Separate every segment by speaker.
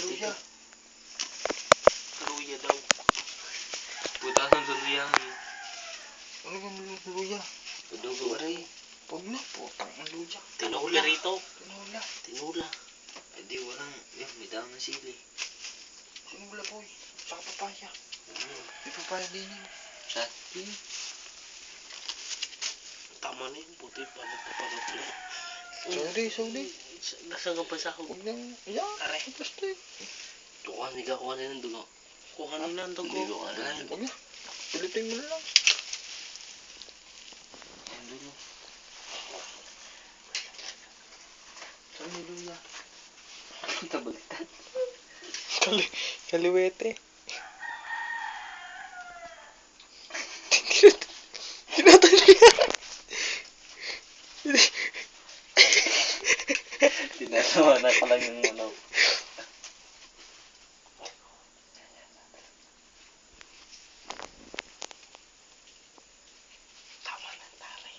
Speaker 1: Luya.
Speaker 2: Luya daw. Butasan sa luya.
Speaker 1: Ano yung luya?
Speaker 2: Dugo rin.
Speaker 1: Huwag na, putang ang luya.
Speaker 2: Tinula rito.
Speaker 1: Tinula.
Speaker 2: Tinula. Hindi, walang, may dami ng sili.
Speaker 1: Tinula, boy. Saka papaya. May papaya din yun.
Speaker 2: Saan?
Speaker 1: Din.
Speaker 2: Tama na yun. Puti pa. Nagpapalat na.
Speaker 1: Sorry.
Speaker 2: Nasa ka pa sa ako.
Speaker 1: Huwag nang, yan.
Speaker 2: Aray.
Speaker 1: Plastic.
Speaker 2: Kuha na ng dugo. Kuha na ng dugo.
Speaker 1: Huwag na. Pilitin mo na lang.
Speaker 2: Ang dugo.
Speaker 1: Saan yung luya?
Speaker 2: Kita baliktad.
Speaker 1: Kaliwete. Tinatanggal.
Speaker 2: Tinatawa na ka lang yung ano. Tama na taray.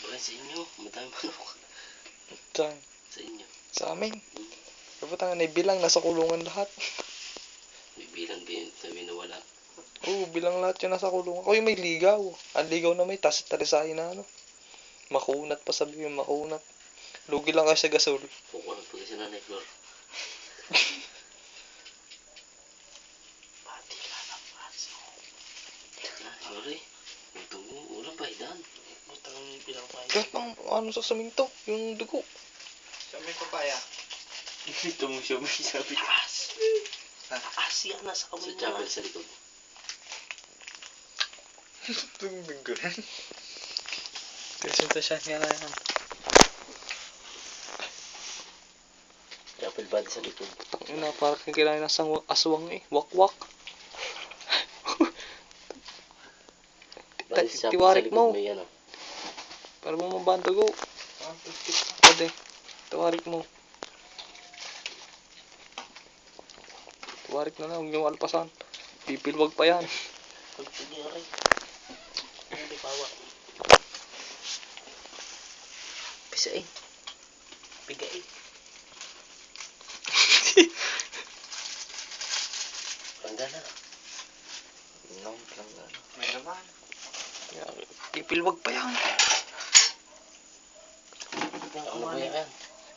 Speaker 2: Wala sa inyo, madami manok.
Speaker 1: Saan?
Speaker 2: Sa inyo.
Speaker 1: Sa amin. Kapag bilang, nasa kulungan lahat.
Speaker 2: May bilang din, sabi na wala.
Speaker 1: Oo, bilang lahat yun nasa kulungan. Ako yung may ligaw. Ang ligaw na may talisahin na ano. Makunat pa sabi yung makunat. Lugi lang kayo sa gasol.
Speaker 2: Kukunat po kasi nanay Flor. Pati lang ang paso. Sorry. Magtungo, walang pahidan. Butang bilang pahidan.
Speaker 1: Kahit pang ano sa saminto, yung dugo.
Speaker 3: Sa may papaya.
Speaker 2: Ito mo siya may sabi. Taas! Taas yan, nasa kamay mo. Sa chapel sa likod.
Speaker 1: Tuming ganun. Presentasyon nga na yan.
Speaker 2: Chapel body sa likod.
Speaker 1: Yun na, parang kailangan ng aswang eh. Wak-wak.
Speaker 2: Body sa chapel sa
Speaker 1: Tiwarik
Speaker 2: likod
Speaker 1: mo.
Speaker 2: may ano.
Speaker 1: Para mo mabandugo. Pwede. Tiwarik mo. Tiwarik na lang, huwag niyo alpasan. Pipilwag pa yan.
Speaker 2: Pagpagiyari. Hindi pawa. Pisain. Pigain. Langga na.
Speaker 1: Langga na.
Speaker 3: May naman.
Speaker 1: Pipilwag pa yan.
Speaker 2: Ano ba yan?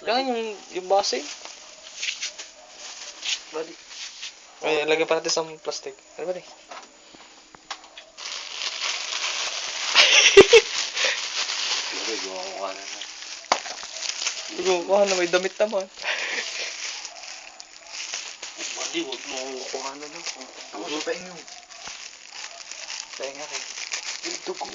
Speaker 1: Yan, yung base.
Speaker 3: Bali.
Speaker 1: Ay, lagyan pa natin sa plastic. Ano ba rin?
Speaker 2: Sige, gumawa na na.
Speaker 1: Kuha na, may damit naman.
Speaker 2: Bali, huwag mo kuha na na.
Speaker 3: Ako sa paing yung.
Speaker 1: Kaya nga rin.
Speaker 2: Yung dugo.